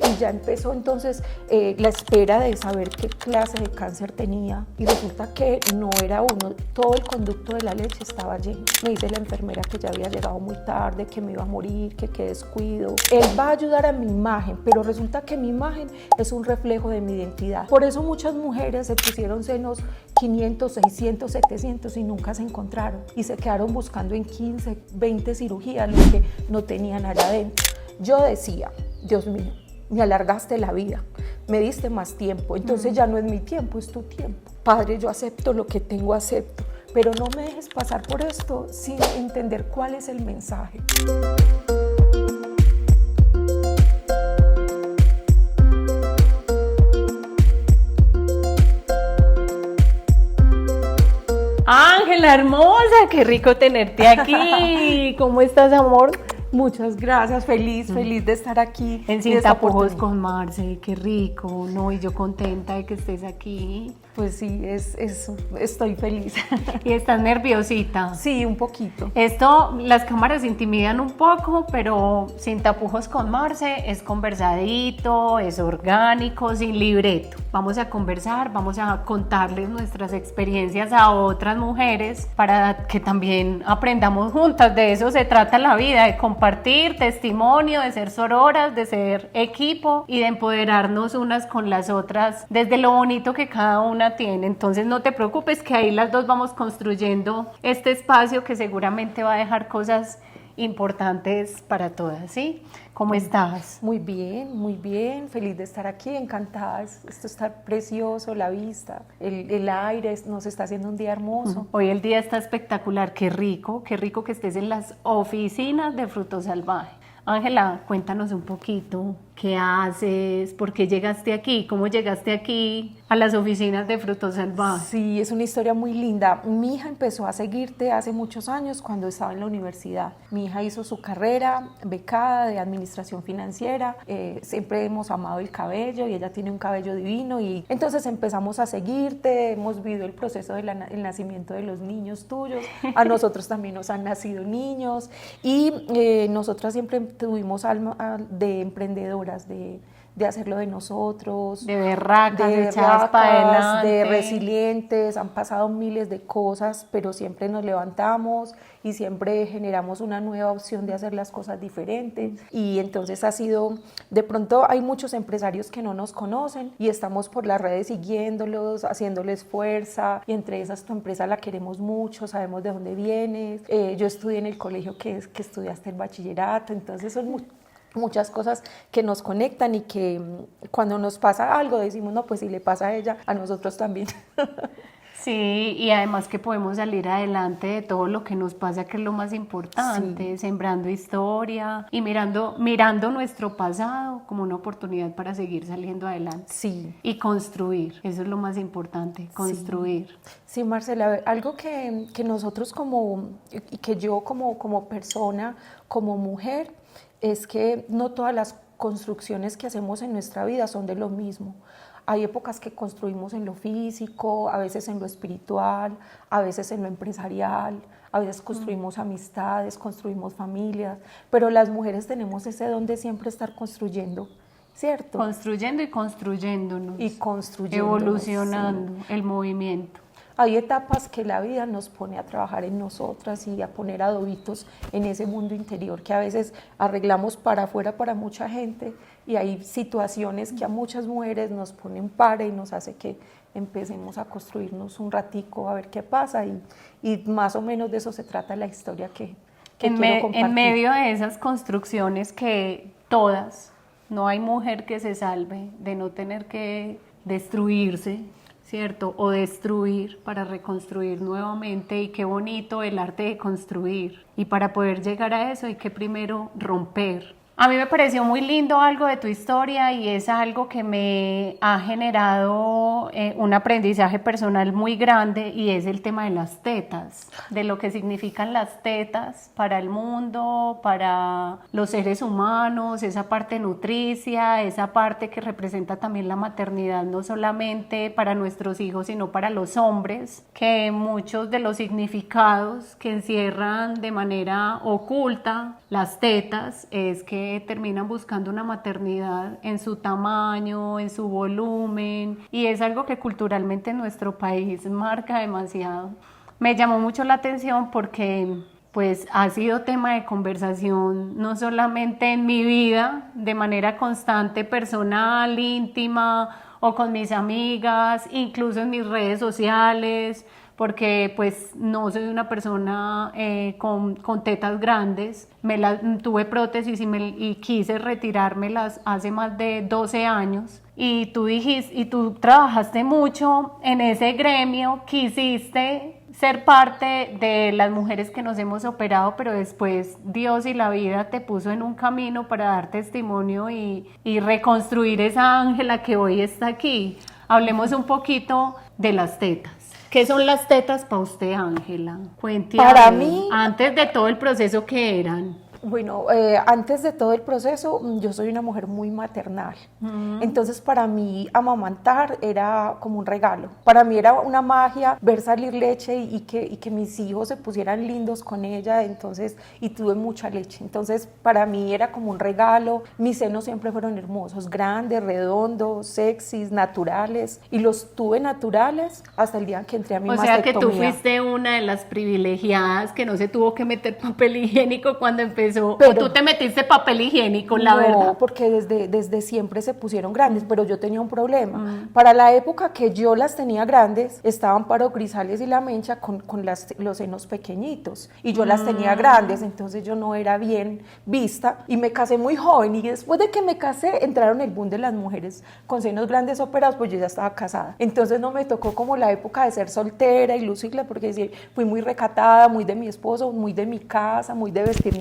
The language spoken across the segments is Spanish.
y ya empezó entonces la espera de saber qué clase de cáncer tenía y resulta que no era uno, todo el conducto de la leche estaba lleno. Me dice la enfermera que ya había llegado muy tarde, que me iba a morir, que qué descuido. Él va a ayudar a mi imagen, pero resulta que mi imagen es un reflejo de mi identidad. Por eso muchas mujeres se pusieron senos 500, 600, 700 y nunca se encontraron y se quedaron buscando en 15, 20 cirugías lo que no tenían allá adentro. Yo decía, Dios mío, me alargaste la vida, me diste más tiempo, entonces ya no es mi tiempo, es tu tiempo. Padre, yo acepto lo que tengo, acepto, pero no me dejes pasar por esto sin entender cuál es el mensaje. Ángela, hermosa, qué rico tenerte aquí. ¿Cómo estás, amor? Muchas gracias, feliz de estar aquí. En Sin Tapujos con Marce, qué rico, ¿no? Y yo contenta de que estés aquí. Pues sí, estoy feliz. ¿Y estás nerviosita? Sí, un poquito. Las cámaras intimidan un poco, pero Sin Tapujos con Marce es conversadito, es orgánico, sin libreto. Vamos a conversar, vamos a contarles nuestras experiencias a otras mujeres para que también aprendamos juntas. De eso se trata la vida, de compartir testimonio, de ser sororas, de ser equipo y de empoderarnos unas con las otras desde lo bonito que cada una tiene. Entonces no te preocupes que ahí las dos vamos construyendo este espacio que seguramente va a dejar cosas importantes para todas, ¿sí? ¿Cómo estás? Muy bien, feliz de estar aquí, encantada. Esto está precioso, la vista, el aire, nos está haciendo un día hermoso. Hoy el día está espectacular, qué rico que estés en las oficinas de Fruto Salvaje. Ángela, cuéntanos un poquito, ¿qué haces? ¿Por qué llegaste aquí? ¿Cómo llegaste aquí a las oficinas de Fruto Salvaje? Sí, es una historia muy linda. Mi hija empezó a seguirte hace muchos años cuando estaba en la universidad. Mi hija hizo su carrera becada de administración financiera. Siempre hemos amado el cabello y ella tiene un cabello divino y entonces empezamos a seguirte. Hemos vivido el proceso del nacimiento de los niños tuyos. A nosotros también nos han nacido niños y nosotras siempre tuvimos alma de emprendedoras, de hacerlo de nosotros, de berracas, echadas para adelante, de resilientes. Han pasado miles de cosas, pero siempre nos levantamos y siempre generamos una nueva opción de hacer las cosas diferentes. Y entonces ha sido, de pronto hay muchos empresarios que no nos conocen y estamos por las redes siguiéndolos, haciéndoles fuerza, y entre esas tu empresa la queremos mucho, sabemos de dónde vienes. Yo estudié en el colegio que estudiaste el bachillerato, entonces son muchas cosas que nos conectan y que cuando nos pasa algo decimos, no, pues si le pasa a ella, a nosotros también. Sí, y además que podemos salir adelante de todo lo que nos pasa, que es lo más importante, sí. Sembrando historia y mirando nuestro pasado como una oportunidad para seguir saliendo adelante. Sí. Y construir, eso es lo más importante, construir. Sí, Marcela, algo que nosotros y que yo como persona, como mujer, es que no todas las construcciones que hacemos en nuestra vida son de lo mismo. Hay épocas que construimos en lo físico, a veces en lo espiritual, a veces en lo empresarial, a veces construimos amistades, construimos familias, pero las mujeres tenemos ese don de siempre estar construyendo, ¿cierto? Construyendo y construyéndonos. Y construyéndonos. Evolucionando, sí. El movimiento. Hay etapas que la vida nos pone a trabajar en nosotras y a poner adobitos en ese mundo interior que a veces arreglamos para afuera para mucha gente, y hay situaciones que a muchas mujeres nos ponen para y nos hace que empecemos a construirnos un ratico a ver qué pasa, y más o menos de eso se trata la historia que quiero compartir. En medio de esas construcciones que todas, no hay mujer que se salve de no tener que destruirse, ¿cierto? O destruir para reconstruir nuevamente, y qué bonito el arte de construir. Y para poder llegar a eso hay que primero romper. A mí me pareció muy lindo algo de tu historia, y es algo que me ha generado un aprendizaje personal muy grande, y es el tema de las tetas, de lo que significan las tetas para el mundo, para los seres humanos, esa parte nutricia, esa parte que representa también la maternidad, no solamente para nuestros hijos, sino para los hombres, que muchos de los significados que encierran de manera oculta las tetas es que terminan buscando una maternidad en su tamaño, en su volumen, y es algo que culturalmente en nuestro país marca demasiado. Me llamó mucho la atención porque pues ha sido tema de conversación no solamente en mi vida, de manera constante, personal, íntima o con mis amigas, incluso en mis redes sociales, porque pues no soy una persona con tetas grandes, tuve prótesis y quise retirármelas hace más de 12 años. Y tú dijiste, y tú trabajaste mucho en ese gremio, quisiste ser parte de las mujeres que nos hemos operado, pero después Dios y la vida te puso en un camino para dar testimonio y reconstruir esa Ángela que hoy está aquí. Hablemos un poquito de las tetas. ¿Qué son las tetas para usted, Ángela? Cuéntame. Para mí, antes de todo el proceso, ¿qué eran? Bueno, antes de todo el proceso, yo soy una mujer muy maternal. Entonces, para mí, amamantar era como un regalo. Para mí era una magia ver salir leche y que mis hijos se pusieran lindos con ella. Entonces, y tuve mucha leche. Entonces, para mí era como un regalo. Mis senos siempre fueron hermosos, grandes, redondos, sexys, naturales. Y los tuve naturales hasta el día en que entré a mi mastectomía. O sea que tú fuiste una de las privilegiadas que no se tuvo que meter papel higiénico cuando empezó. Pero, ¿o tú te metiste papel higiénico, la verdad? No, porque desde siempre se pusieron grandes, pero yo tenía un problema. Para la época que yo las tenía grandes, estaban Amparo Grisales y La Mencha con los senos pequeñitos, y yo las tenía grandes, entonces yo no era bien vista, y me casé muy joven, y después de que me casé, entraron el boom de las mujeres con senos grandes operados, pues yo ya estaba casada. Entonces no me tocó como la época de ser soltera y lucirla, porque sí, fui muy recatada, muy de mi esposo, muy de mi casa, muy de vestir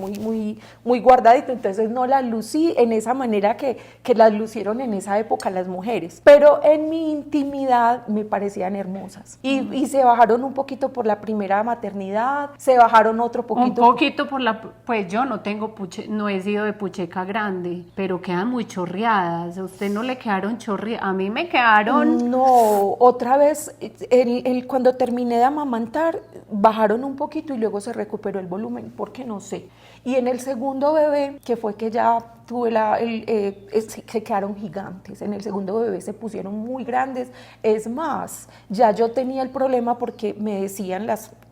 muy guardadito, entonces no las lucí en esa manera que las lucieron en esa época las mujeres, pero en mi intimidad me parecían hermosas, y se bajaron un poquito por la primera maternidad, se bajaron otro poquito. Un poquito pues yo no tengo no he sido de pucheca grande, pero quedan muy chorreadas. ¿A usted no le quedaron chorreadas? A mí me quedaron... No, otra vez, cuando terminé de amamantar, bajaron un poquito y luego se recuperó el volumen, porque no sé. Y en el segundo bebé, que fue que ya tuve se quedaron gigantes. En el segundo bebé se pusieron muy grandes. Es más, ya yo tenía el problema porque me decían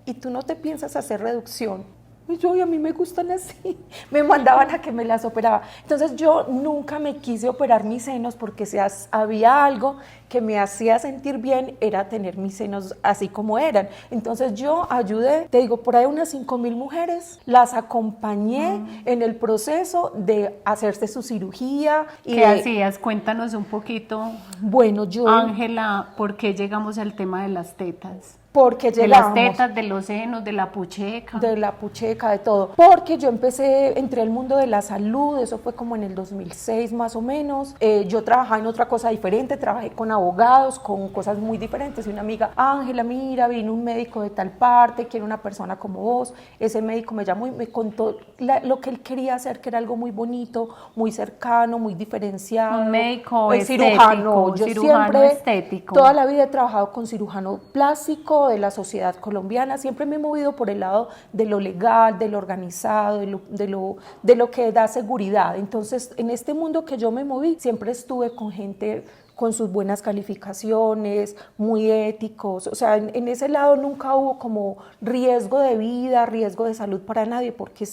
¿y tú no te piensas hacer reducción? Y a mí me gustan así, me mandaban a que me las operaba. Entonces yo nunca me quise operar mis senos porque si había algo que me hacía sentir bien era tener mis senos así como eran. Entonces yo ayudé, te digo, por ahí unas 5,000 mujeres, las acompañé en el proceso de hacerse su cirugía. ¿Qué hacías? Cuéntanos un poquito. Bueno, Ángela, ¿por qué llegamos al tema de las tetas? Porque de las tetas, de los senos, de la pucheca. De la pucheca, de todo. Porque yo entré al mundo de la salud, eso fue como en el 2006 más o menos. Yo trabajaba en otra cosa diferente, trabajé con abogados, con cosas muy diferentes. Y una amiga, Ángela, mira, vino un médico de tal parte, quiere una persona como vos. Ese médico me llamó y me contó lo que él quería hacer, que era algo muy bonito, muy cercano, muy diferenciado. Un médico cirujano. Yo cirujano siempre, estético. Toda la vida he trabajado con cirujano plástico, de la sociedad colombiana, siempre me he movido por el lado de lo legal, de lo organizado, de lo que da seguridad. Entonces, en este mundo que yo me moví, siempre estuve con gente con sus buenas calificaciones, muy éticos, o sea, en ese lado nunca hubo como riesgo de vida, riesgo de salud para nadie, porque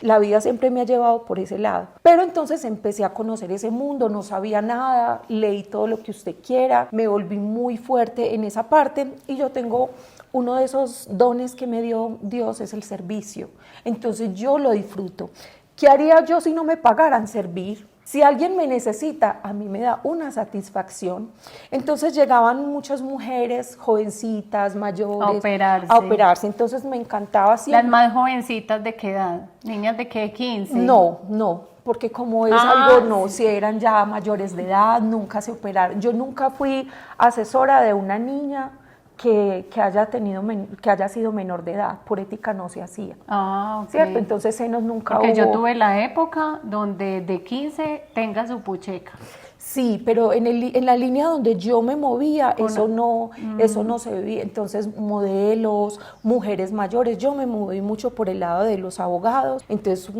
la vida siempre me ha llevado por ese lado. Pero entonces empecé a conocer ese mundo, no sabía nada, leí todo lo que usted quiera, me volví muy fuerte en esa parte, y yo tengo uno de esos dones que me dio Dios, es el servicio. Entonces yo lo disfruto. ¿Qué haría yo si no me pagaran? Servir. Si alguien me necesita, a mí me da una satisfacción. Entonces llegaban muchas mujeres, jovencitas, mayores, a operarse. Entonces me encantaba siempre. ¿Las más jovencitas de qué edad? ¿Niñas de qué? 15. No, porque como es algo, si eran ya mayores de edad, nunca se operaron. Yo nunca fui asesora de una niña que haya sido menor de edad, por ética no se hacía. Ah, ok. ¿Cierto? Entonces senos nunca Porque hubo. yo tuve la época donde de 15 tenga su pucheca. Sí, pero en la línea donde yo me movía, eso no se vivía. Entonces, modelos, mujeres mayores, yo me moví mucho por el lado de los abogados, entonces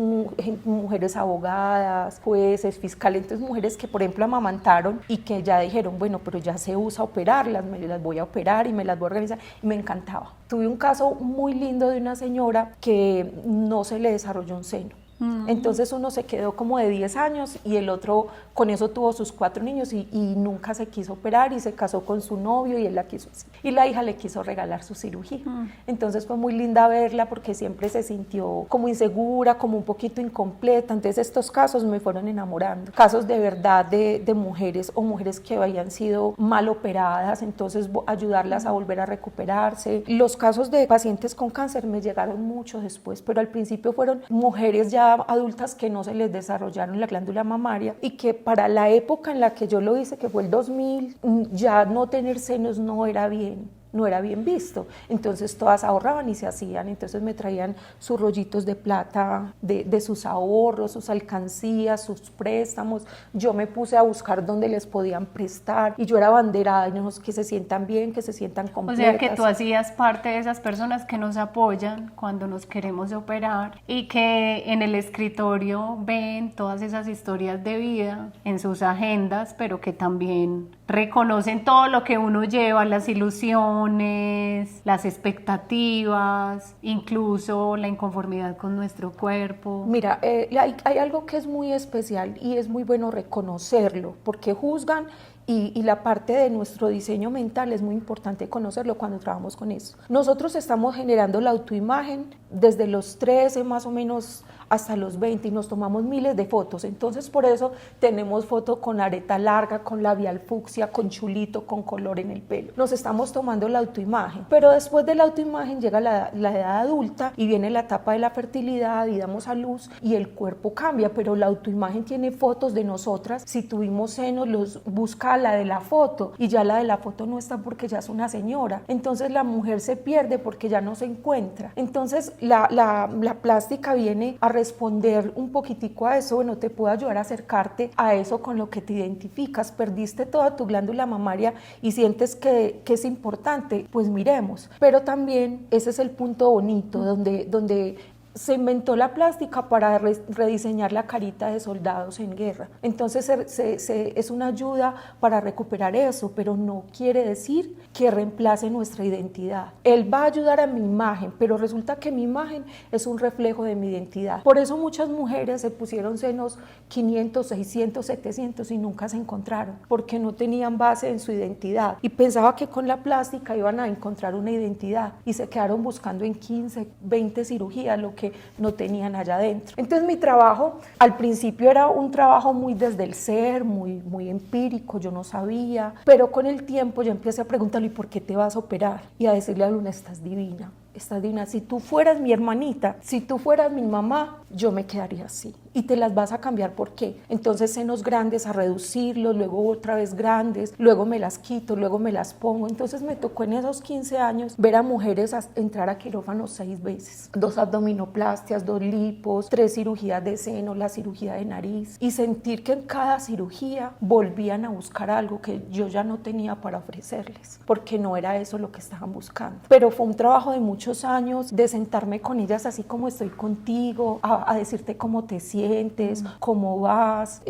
mujeres abogadas, jueces, fiscales, entonces mujeres que, por ejemplo, amamantaron y que ya dijeron, bueno, pero ya se usa operarlas, me las voy a operar y me las voy a organizar, y me encantaba. Tuve un caso muy lindo de una señora que no se le desarrolló un seno. Entonces uno se quedó como de 10 años y el otro con eso tuvo sus 4 niños y nunca se quiso operar y se casó con su novio y él la quiso así. Y la hija le quiso regalar su cirugía. Entonces fue muy linda verla porque siempre se sintió como insegura, como un poquito incompleta. Entonces estos casos me fueron enamorando. Casos de verdad de mujeres o mujeres que habían sido mal operadas, entonces ayudarlas a volver a recuperarse. Los casos de pacientes con cáncer me llegaron mucho después, pero al principio fueron mujeres ya adultas que no se les desarrollaron la glándula mamaria y que para la época en la que yo lo hice, que fue el 2000, ya no tener senos no era bien visto. Entonces todas ahorraban y se hacían, entonces me traían sus rollitos de plata, de sus ahorros, sus alcancías, sus préstamos. Yo me puse a buscar dónde les podían prestar y yo era abanderada, que se sientan bien, que se sientan completas. O sea que tú hacías parte de esas personas que nos apoyan cuando nos queremos operar y que en el escritorio ven todas esas historias de vida en sus agendas, pero que también reconocen todo lo que uno lleva, las ilusiones, las expectativas, incluso la inconformidad con nuestro cuerpo. Mira, hay algo que es muy especial y es muy bueno reconocerlo, porque juzgan y la parte de nuestro diseño mental es muy importante conocerlo cuando trabajamos con eso. Nosotros estamos generando la autoimagen desde los 13 más o menos hasta los 20 y nos tomamos miles de fotos, entonces por eso tenemos fotos con areta larga, con labial fucsia, con chulito, con color en el pelo. Nos estamos tomando la autoimagen, pero después de la autoimagen llega la edad adulta y viene la etapa de la fertilidad y damos a luz y el cuerpo cambia, pero la autoimagen tiene fotos de nosotras, si tuvimos senos los busca la de la foto y ya la de la foto no está porque ya es una señora, entonces la mujer se pierde porque ya no se encuentra. Entonces la plástica viene a responder un poquitico a eso. Bueno, te puedo ayudar a acercarte a eso con lo que te identificas. Perdiste toda tu glándula mamaria y sientes que es importante, pues miremos. Pero también ese es el punto bonito donde se inventó la plástica para rediseñar la carita de soldados en guerra. Entonces es una ayuda para recuperar eso, pero no quiere decir que reemplace nuestra identidad. Él va a ayudar a mi imagen, pero resulta que mi imagen es un reflejo de mi identidad. Por eso muchas mujeres se pusieron senos 500, 600, 700 y nunca se encontraron, porque no tenían base en su identidad y pensaba que con la plástica iban a encontrar una identidad y se quedaron buscando en 15, 20 cirugías lo que no tenían allá adentro. Entonces mi trabajo al principio era un trabajo muy desde el ser, muy empírico, yo no sabía, pero con el tiempo yo empecé a preguntarle, ¿y por qué te vas a operar? Y a decirle a Luna, estás divina. Estás divina, si tú fueras mi hermanita, si tú fueras mi mamá, yo me quedaría así. Y te las vas a cambiar, ¿por qué? Entonces senos grandes a reducirlos, luego otra vez grandes, luego me las quito, luego me las pongo. Entonces me tocó en esos 15 años ver a mujeres entrar a quirófano 6 veces. 2 abdominoplastias, 2 lipos, 3 cirugías de seno, la cirugía de nariz. Y sentir que en cada cirugía volvían a buscar algo que yo ya no tenía para ofrecerles, porque no era eso lo que estaban buscando. Pero fue un trabajo de muchos años, de sentarme con ellas así como estoy contigo, a decirte cómo te sientes, cómo vas,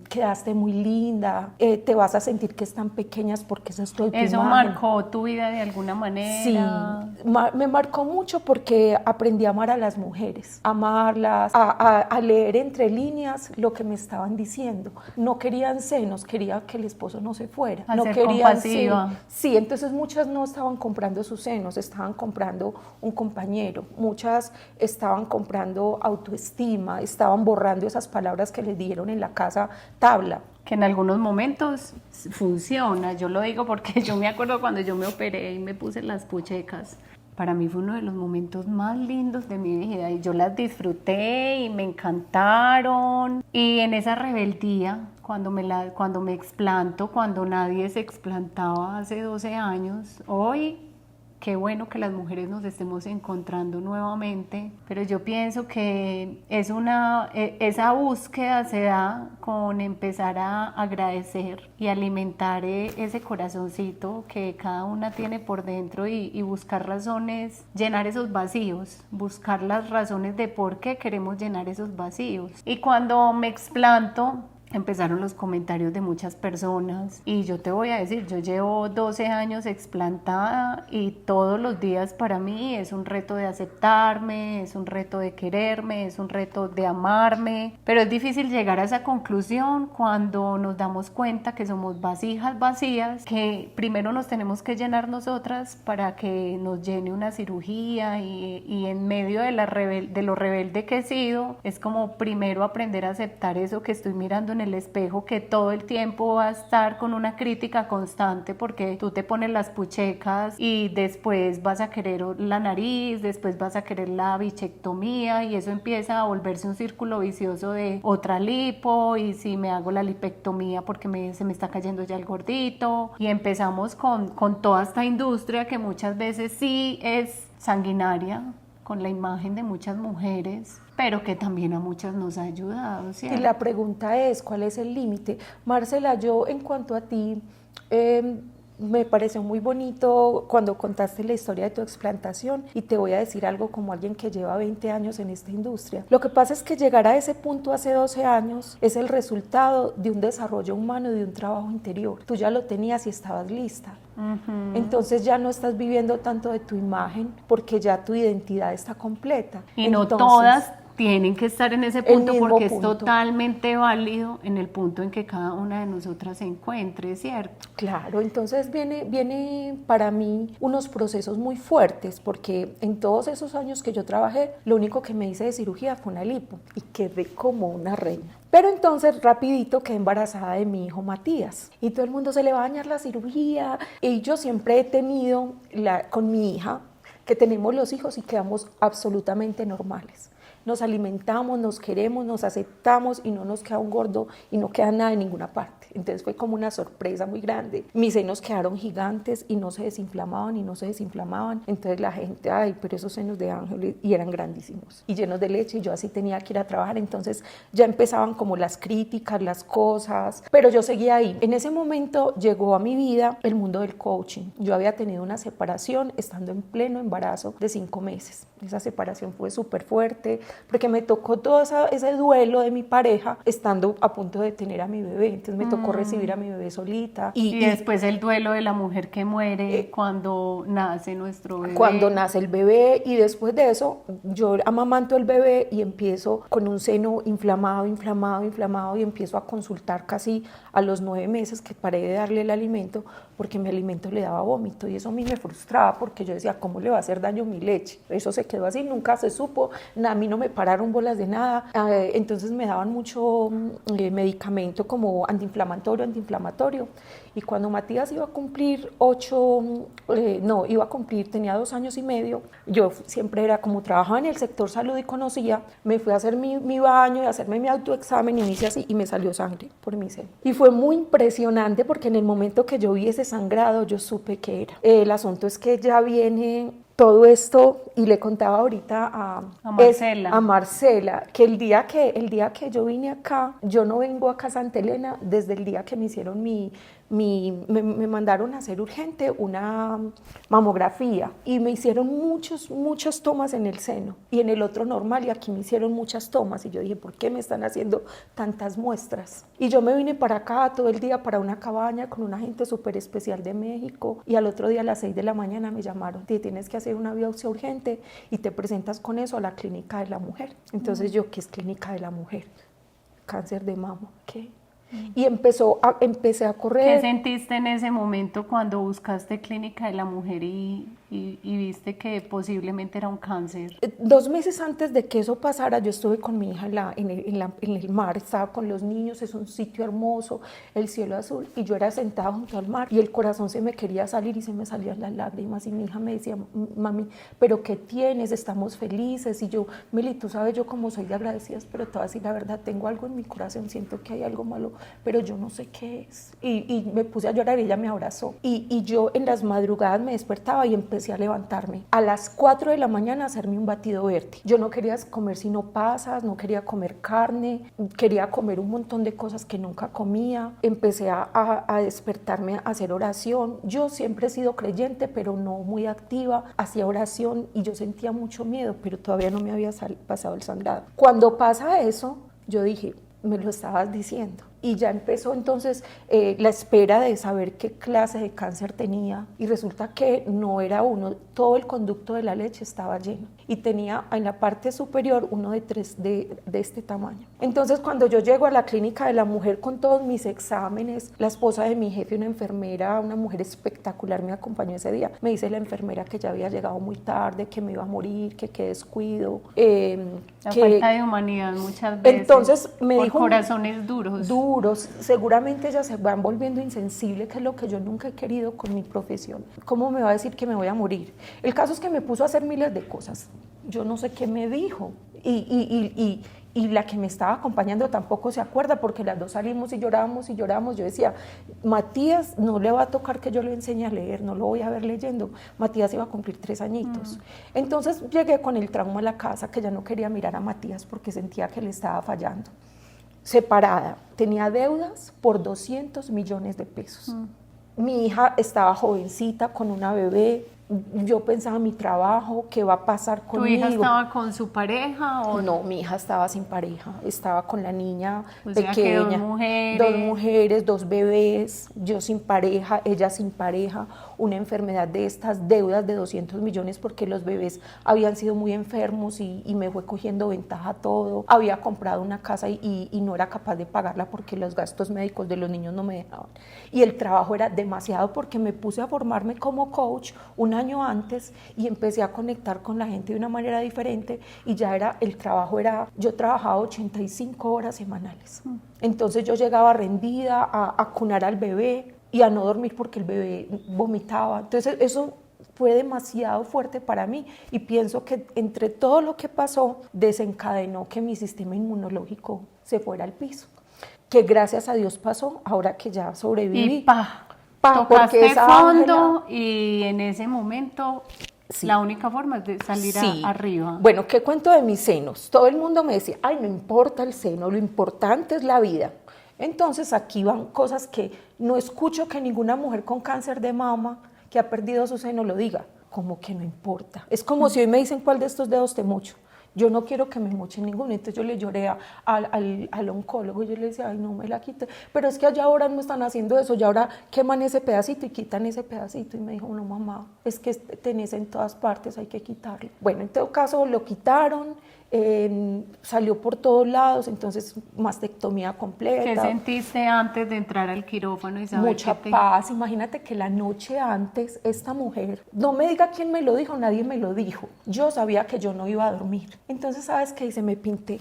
quedaste muy linda, te vas a sentir que están pequeñas porque eso es todo tu ¿Eso imagen. marcó tu vida de alguna manera? Sí, me marcó mucho porque aprendí a amar a las mujeres, amarlas, a leer entre líneas lo que me estaban diciendo. No querían senos, quería que el esposo no se fuera. A no ser querían compasiva. Sí, entonces muchas no estaban comprando sus senos, estaban comprando un compañero, muchas estaban comprando autoestima, estaban borrando esas palabras que les dijeron en la casa tabla. Que en algunos momentos funciona, yo lo digo porque yo me acuerdo cuando yo me operé y me puse las puchecas, para mí fue uno de los momentos más lindos de mi vida y yo las disfruté y me encantaron. Y en esa rebeldía, cuando me explanto, cuando nadie se explantaba hace 12 años, hoy qué bueno que las mujeres nos estemos encontrando nuevamente, pero yo pienso que esa búsqueda se da con empezar a agradecer y alimentar ese corazoncito que cada una tiene por dentro y buscar razones, llenar esos vacíos, buscar las razones de por qué queremos llenar esos vacíos. Y cuando me explanto, empezaron los comentarios de muchas personas y yo te voy a decir, yo llevo 12 años explantada y todos los días para mí es un reto de aceptarme, es un reto de quererme, es un reto de amarme, pero es difícil llegar a esa conclusión cuando nos damos cuenta que somos vasijas vacías, que primero nos tenemos que llenar nosotras para que nos llene una cirugía y en medio de lo rebelde que he sido, es como primero aprender a aceptar eso que estoy mirando en el espejo, que todo el tiempo va a estar con una crítica constante porque tú te pones las puchecas y después vas a querer la nariz, después vas a querer la bichectomía y eso empieza a volverse un círculo vicioso de otra lipo y si me hago la lipectomía porque se me está cayendo ya el gordito y empezamos con toda esta industria que muchas veces sí es sanguinaria con la imagen de muchas mujeres, pero que también a muchas nos ha ayudado, ¿cierto? Y la pregunta es, ¿cuál es el límite? Marcela, yo en cuanto a ti, me pareció muy bonito cuando contaste la historia de tu explantación y te voy a decir algo como alguien que lleva 20 años en esta industria. Lo que pasa es que llegar a ese punto hace 12 años es el resultado de un desarrollo humano, de un trabajo interior. Tú ya lo tenías y estabas lista. Uh-huh. Entonces ya no estás viviendo tanto de tu imagen porque ya tu identidad está completa. Y no todas tienen que estar en ese punto porque es totalmente válido en el punto en que cada una de nosotras se encuentre, ¿cierto? Claro, entonces viene para mí unos procesos muy fuertes porque en todos esos años que yo trabajé, lo único que me hice de cirugía fue una lipo y quedé como una reina. Pero entonces rapidito quedé embarazada de mi hijo Matías y todo el mundo se le va a dañar la cirugía y yo siempre he tenido con mi hija que tenemos los hijos y quedamos absolutamente normales. Nos alimentamos, nos queremos, nos aceptamos y no nos queda un gordo y no queda nada en ninguna parte. Entonces fue como una sorpresa muy grande. Mis senos quedaron gigantes y no se desinflamaban y no se desinflamaban. Entonces la gente, ay, pero esos senos de Ángel, y eran grandísimos y llenos de leche y yo así tenía que ir a trabajar. Entonces ya empezaban como las críticas, las cosas, pero yo seguía ahí. En ese momento llegó a mi vida el mundo del coaching. Yo había tenido una separación estando en pleno embarazo de 5 meses. Esa separación fue súper fuerte porque me tocó todo ese duelo de mi pareja estando a punto de tener a mi bebé. Entonces me tocó recibir a mi bebé solita. Y después el duelo de la mujer que muere cuando nace nuestro bebé. Cuando nace el bebé y después de eso yo amamanto el bebé y empiezo con un seno inflamado y empiezo a consultar casi a los 9 meses que paré de darle el alimento porque mi alimento le daba vómito y eso a mí me frustraba porque yo decía, ¿cómo le va a hacer daño mi leche? Eso se quedó así, nunca se supo, a mí no me pararon bolas de nada, entonces me daban mucho medicamento como antiinflamatorio y cuando Matías iba a cumplir tenía 2 años y medio, yo siempre era como trabajaba en el sector salud y conocía, me fui a hacer mi baño y a hacerme mi autoexamen y me hice así y me salió sangre por mi seno y fue muy impresionante porque en el momento que yo vi ese sangrado yo supe qué era. El asunto es que ya viene todo esto y le contaba ahorita a Marcela que el día que yo vine acá, yo no vengo acá a Santa Elena desde el día que me hicieron me mandaron a hacer urgente una mamografía y me hicieron muchas tomas en el seno y en el otro normal y aquí me hicieron muchas tomas y yo dije, ¿por qué me están haciendo tantas muestras? Y yo me vine para acá todo el día para una cabaña con una gente súper especial de México y al otro día a las 6 de la mañana me llamaron, te tienes que hacer una biopsia urgente y te presentas con eso a la clínica de la mujer. Entonces yo, ¿qué es clínica de la mujer? Cáncer de mama, ¿qué? Y empecé a correr. ¿Qué sentiste en ese momento cuando buscaste clínica de la mujer y viste que posiblemente era un cáncer? 2 meses antes de que eso pasara, yo estuve con mi hija en el mar, estaba con los niños, es un sitio hermoso, el cielo azul, y yo era sentada junto al mar y el corazón se me quería salir y se me salían las lágrimas y mi hija me decía, mami, ¿pero qué tienes? Estamos felices. Y yo, Meli, tú sabes yo cómo soy de agradecidas, pero te voy a decir la verdad, tengo algo en mi corazón, siento que hay algo malo, pero yo no sé qué es. Y me puse a llorar y ella me abrazó. Y yo en las madrugadas me despertaba y empecé decía levantarme a las 4 de la mañana a hacerme un batido verde. Yo no quería comer sino pasas, no quería comer carne, quería comer un montón de cosas que nunca comía. Empecé a despertarme a hacer oración. Yo siempre he sido creyente, pero no muy activa. Hacía oración y yo sentía mucho miedo, pero todavía no me había pasado el sangrado. Cuando pasa eso, yo dije, me lo estabas diciendo. Y ya empezó entonces la espera de saber qué clase de cáncer tenía, y resulta que no era uno, todo el conducto de la leche estaba lleno y tenía en la parte superior uno de 3 de este tamaño. Entonces cuando yo llego a la clínica de la mujer con todos mis exámenes, la esposa de mi jefe, una enfermera, una mujer espectacular, me acompañó ese día. Me dice la enfermera que ya había llegado muy tarde, que me iba a morir, que qué descuido. La falta de humanidad muchas veces, entonces me por dijo, corazones duros. Seguramente ellas se van volviendo insensibles, que es lo que yo nunca he querido con mi profesión. ¿Cómo me va a decir que me voy a morir? El caso es que me puso a hacer miles de cosas. Yo no sé qué me dijo. Y la que me estaba acompañando tampoco se acuerda, porque las dos salimos y lloramos y lloramos. Yo decía, Matías no le va a tocar que yo le enseñe a leer, no lo voy a ver leyendo. Matías iba a cumplir 3 añitos. Entonces llegué con el trauma a la casa, que ya no quería mirar a Matías porque sentía que le estaba fallando. Separada, tenía deudas por 200 millones de pesos. Mi hija estaba jovencita con una bebé. Yo pensaba en mi trabajo, qué va a pasar conmigo. ¿Tu hija estaba con su pareja o no? Mi hija estaba sin pareja, estaba con la niña pequeña, que 2 mujeres, 2 bebés, yo sin pareja, ella sin pareja, una enfermedad de estas, deudas de 200 millones porque los bebés habían sido muy enfermos y me fue cogiendo ventaja todo. Había comprado una casa y no era capaz de pagarla porque los gastos médicos de los niños no me dejaban. Y el trabajo era demasiado porque me puse a formarme como coach un año antes y empecé a conectar con la gente de una manera diferente, y ya era, el trabajo era, yo trabajaba 85 horas semanales. Entonces yo llegaba rendida a cunar al bebé y a no dormir porque el bebé vomitaba. Entonces eso fue demasiado fuerte para mí, y pienso que entre todo lo que pasó desencadenó que mi sistema inmunológico se fuera al piso, que gracias a Dios pasó ahora que ya sobreviví. Tocaste fondo y en ese momento sí. La única forma es de salir arriba. Bueno, ¿qué cuento de mis senos? Todo el mundo me decía, ay, no importa el seno, lo importante es la vida. Entonces aquí van cosas que no escucho que ninguna mujer con cáncer de mama que ha perdido su seno lo diga. Como que no importa. Es como si hoy me dicen, ¿cuál de estos dedos te mocho? Yo no quiero que me mochen ninguno. Entonces yo le lloré al oncólogo y yo le decía, ay, no me la quite. Pero es que allá ahora no están haciendo eso, ya ahora queman ese pedacito y quitan ese pedacito. Y me dijo, no, mamá, es que tenés en todas partes, hay que quitarlo. Bueno, en todo caso lo quitaron, salió por todos lados, entonces mastectomía completa. ¿Qué sentiste antes de entrar al quirófano? Y saber mucha paz. Imagínate que la noche antes esta mujer, no me diga quién me lo dijo, nadie me lo dijo, yo sabía que yo no iba a dormir. Entonces, ¿sabes qué hice? Me pinté.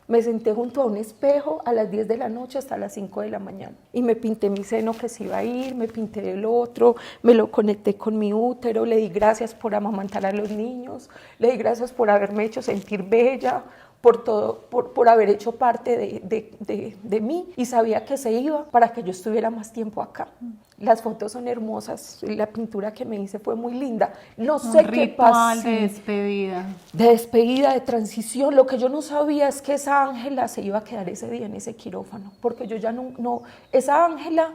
Me senté junto a un espejo a las 10 de la noche hasta las 5 de la mañana y me pinté mi seno que se iba a ir, me pinté el otro, me lo conecté con mi útero, le di gracias por amamantar a los niños, le di gracias por haberme hecho sentir bella, por todo, por haber hecho parte de mí, y sabía que se iba para que yo estuviera más tiempo acá. Las fotos son hermosas, la pintura que me hice fue muy linda. No sé qué pasó. De despedida. De despedida, de transición. Lo que yo no sabía es que esa Ángela se iba a quedar ese día en ese quirófano, porque yo ya no esa Ángela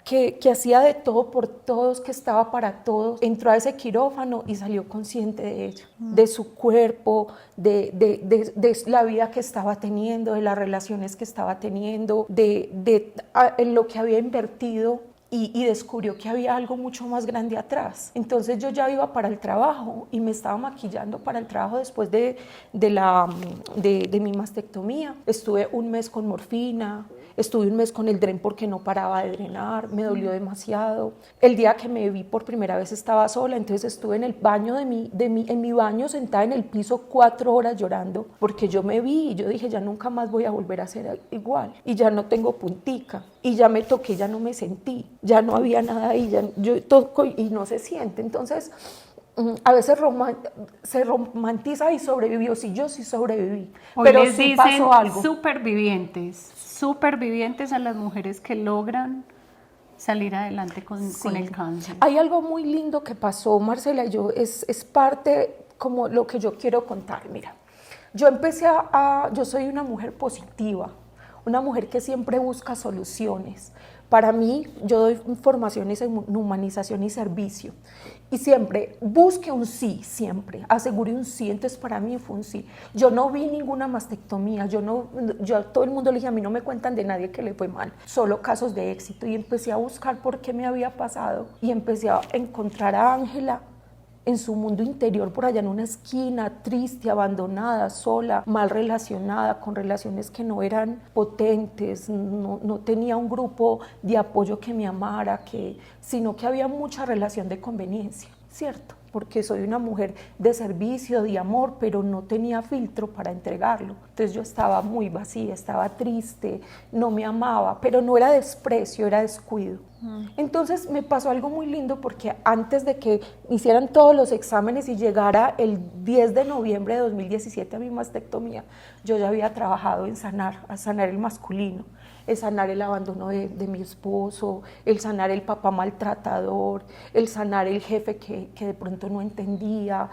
que hacía de todo por todos, que estaba para todos, entró a ese quirófano y salió consciente de ella, de su cuerpo, de la vida que estaba teniendo, de las relaciones que estaba teniendo, en lo que había invertido. Y descubrió que había algo mucho más grande atrás. Entonces yo ya iba para el trabajo y me estaba maquillando para el trabajo después de mi mastectomía. Estuve un mes con morfina, estuve un mes con el dren porque no paraba de drenar, me dolió demasiado. El día que me vi por primera vez estaba sola, entonces estuve en el baño en mi baño sentada en el piso 4 horas llorando, porque yo me vi y yo dije, ya nunca más voy a volver a ser igual, y ya no tengo puntica, y ya me toqué, ya no me sentí, ya no había nada ahí, yo toco y no se siente. Entonces a veces se romantiza y sobrevivió. Sí, yo sí sobreviví, hoy pero les sí dicen pasó algo. supervivientes a las mujeres que logran salir adelante con el cáncer. Hay algo muy lindo que pasó, Marcela, y es parte como lo que yo quiero contar. Mira, yo soy una mujer positiva, una mujer que siempre busca soluciones. Para mí, yo doy formaciones en humanización y servicio. Y siempre busque un sí, siempre, asegure un sí. Entonces para mí fue un sí. Yo no vi ninguna mastectomía, yo a todo el mundo le dije, a mí no me cuentan de nadie que le fue mal, solo casos de éxito. Y empecé a buscar por qué me había pasado y empecé a encontrar a Ángela en su mundo interior, por allá en una esquina, triste, abandonada, sola, mal relacionada, con relaciones que no eran potentes, no tenía un grupo de apoyo que me amara, sino que había mucha relación de conveniencia, ¿cierto? Porque soy una mujer de servicio, de amor, pero no tenía filtro para entregarlo. Entonces yo estaba muy vacía, estaba triste, no me amaba, pero no era desprecio, era descuido. Entonces me pasó algo muy lindo porque antes de que hicieran todos los exámenes y llegara el 10 de noviembre de 2017 a mi mastectomía, yo ya había trabajado en a sanar el masculino, el sanar el abandono de mi esposo, el sanar el papá maltratador, el sanar el jefe que de pronto no entendía,